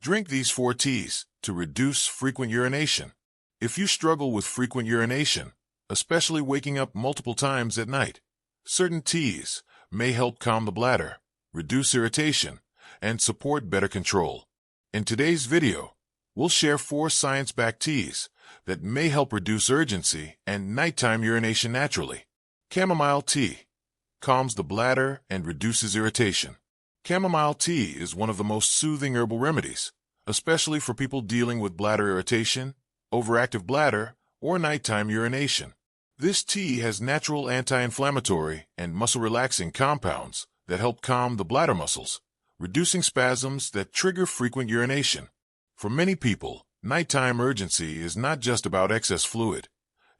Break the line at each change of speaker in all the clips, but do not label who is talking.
Drink these 4 teas to reduce frequent urination. If you struggle with frequent urination, especially waking up multiple times at night, certain teas may help calm the bladder, reduce irritation, and support better control. In today's video, we'll share 4 science-backed teas that may help reduce urgency and nighttime urination naturally. Chamomile tea calms the bladder and reduces irritation. Chamomile tea is one of the most soothing herbal remedies, especially for people dealing with bladder irritation, overactive bladder, or nighttime urination. This tea has natural anti-inflammatory and muscle-relaxing compounds that help calm the bladder muscles, reducing spasms that trigger frequent urination. For many people, nighttime urgency is not just about excess fluid.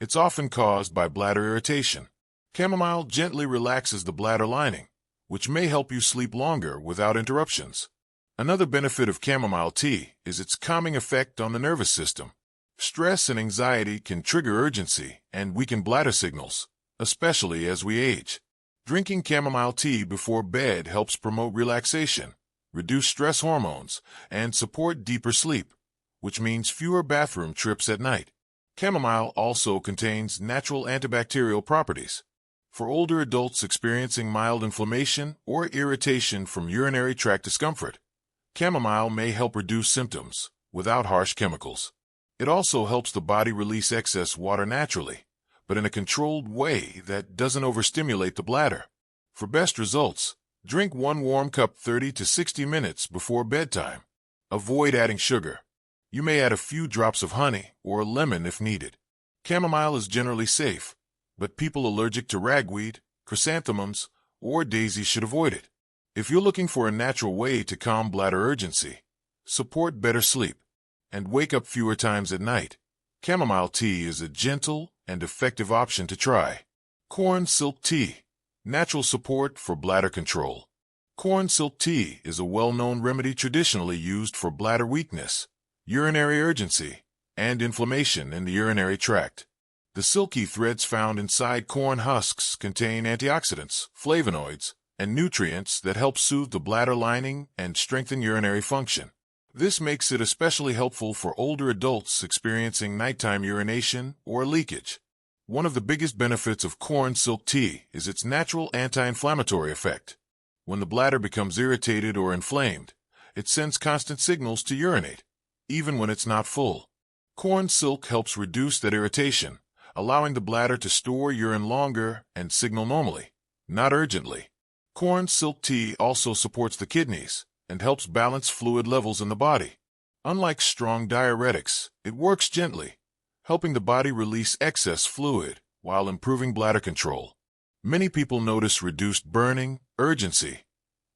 It's often caused by bladder irritation. Chamomile gently relaxes the bladder lining, which may help you sleep longer without interruptions. Another benefit of chamomile tea is its calming effect on the nervous system. Stress and anxiety can trigger urgency and weaken bladder signals, especially as we age. Drinking chamomile tea before bed helps promote relaxation, reduce stress hormones, and support deeper sleep, which means fewer bathroom trips at night. Chamomile also contains natural antibacterial properties. For older adults experiencing mild inflammation or irritation from urinary tract discomfort, chamomile may help reduce symptoms without harsh chemicals. It also helps the body release excess water naturally, but in a controlled way that doesn't overstimulate the bladder. For best results, drink 1 warm cup 30 to 60 minutes before bedtime. Avoid adding sugar. You may add a few drops of honey or lemon if needed. Chamomile is generally safe, but people allergic to ragweed, chrysanthemums, or daisies should avoid it. If you're looking for a natural way to calm bladder urgency, support better sleep, and wake up fewer times at night, chamomile tea is a gentle and effective option to try. Corn silk tea, natural support for bladder control. Corn silk tea is a well-known remedy traditionally used for bladder weakness, urinary urgency, and inflammation in the urinary tract. The silky threads found inside corn husks contain antioxidants, flavonoids, and nutrients that help soothe the bladder lining and strengthen urinary function. This makes it especially helpful for older adults experiencing nighttime urination or leakage. One of the biggest benefits of corn silk tea is its natural anti-inflammatory effect. When the bladder becomes irritated or inflamed, it sends constant signals to urinate, even when it's not full. Corn silk helps reduce that irritation, allowing the bladder to store urine longer and signal normally, not urgently. Corn silk tea also supports the kidneys and helps balance fluid levels in the body. Unlike strong diuretics, it works gently, helping the body release excess fluid while improving bladder control. Many people notice reduced burning, urgency,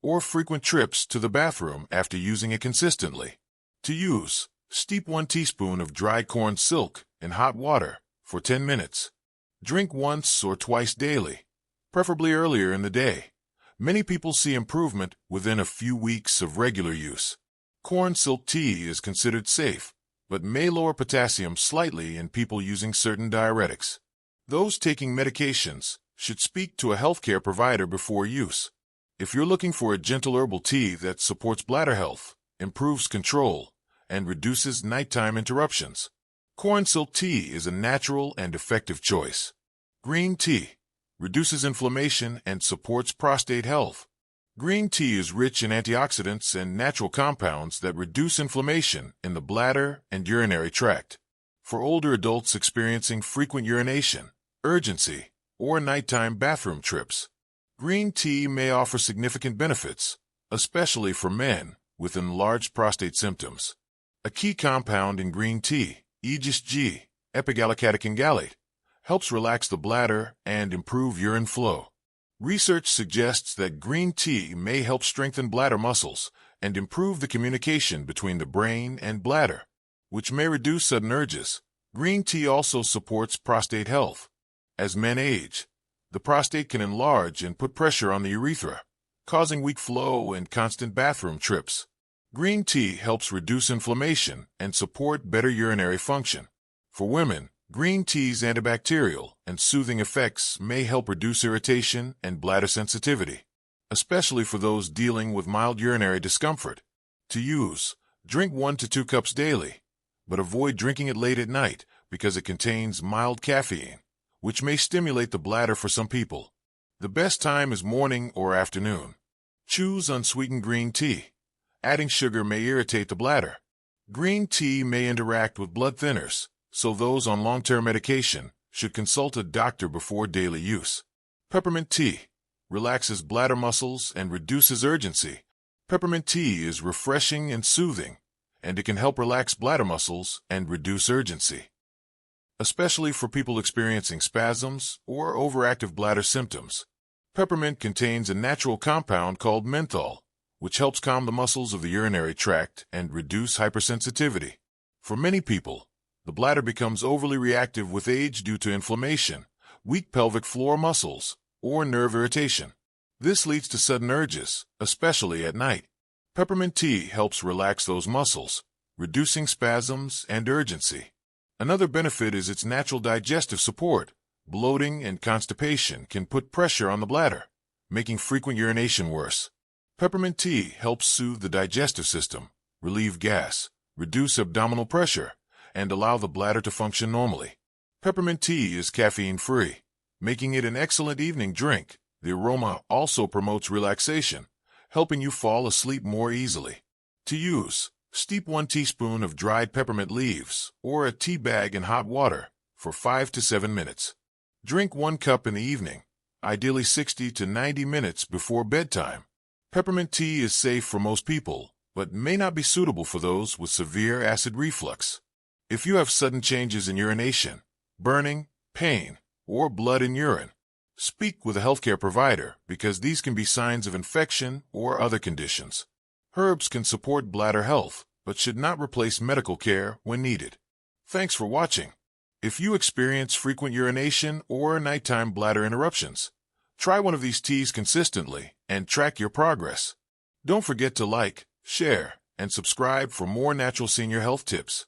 or frequent trips to the bathroom after using it consistently. To use, steep 1 teaspoon of dry corn silk in hot water for 10 minutes. Drink once or twice daily, preferably earlier in the day. Many people see improvement within a few weeks of regular use. Corn silk tea is considered safe, but may lower potassium slightly in people using certain diuretics. Those taking medications should speak to a healthcare provider before use. If you're looking for a gentle herbal tea that supports bladder health, improves control, and reduces nighttime interruptions, corn silk tea is a natural and effective choice. Green tea reduces inflammation and supports prostate health. Green tea is rich in antioxidants and natural compounds that reduce inflammation in the bladder and urinary tract. For older adults experiencing frequent urination, urgency, or nighttime bathroom trips, green tea may offer significant benefits, especially for men with enlarged prostate symptoms. A key compound in green tea, EGSG, epigallocatechin gallate, helps relax the bladder and improve urine flow. Research suggests that green tea may help strengthen bladder muscles and improve the communication between the brain and bladder, which may reduce sudden urges. Green tea also supports prostate health. As men age, the prostate can enlarge and put pressure on the urethra, causing weak flow and constant bathroom trips. Green tea helps reduce inflammation and support better urinary function. For women, green tea's antibacterial and soothing effects may help reduce irritation and bladder sensitivity, especially for those dealing with mild urinary discomfort. To use, Drink 1 to 2 cups daily, but avoid drinking it late at night because it contains mild caffeine, which may stimulate the bladder for some people. The best time is morning or afternoon. Choose unsweetened green tea. Adding sugar may irritate the bladder. Green tea may interact with blood thinners, so those on long-term medication should consult a doctor before daily use. Peppermint tea relaxes bladder muscles and reduces urgency. Peppermint tea is refreshing and soothing, and it can help relax bladder muscles and reduce urgency. Especially for people experiencing spasms or overactive bladder symptoms. Peppermint contains a natural compound called menthol, which helps calm the muscles of the urinary tract and reduce hypersensitivity. For many people, the bladder becomes overly reactive with age due to inflammation, weak pelvic floor muscles, or nerve irritation. This leads to sudden urges, especially at night. Peppermint tea helps relax those muscles, reducing spasms and urgency. Another benefit is its natural digestive support. Bloating and constipation can put pressure on the bladder, making frequent urination worse. Peppermint tea helps soothe the digestive system, relieve gas, reduce abdominal pressure, and allow the bladder to function normally. Peppermint tea is caffeine-free, making it an excellent evening drink. The aroma also promotes relaxation, helping you fall asleep more easily. To use, steep 1 teaspoon of dried peppermint leaves or a tea bag in hot water for 5 to 7 minutes. Drink 1 cup in the evening, ideally 60 to 90 minutes before bedtime. Peppermint tea is safe for most people, but may not be suitable for those with severe acid reflux. If you have sudden changes in urination, burning, pain, or blood in urine, speak with a healthcare provider because these can be signs of infection or other conditions. Herbs can support bladder health, but should not replace medical care when needed. Thanks for watching. If you experience frequent urination or nighttime bladder interruptions, try one of these teas consistently and track your progress. Don't forget to like, share, and subscribe for more natural senior health tips.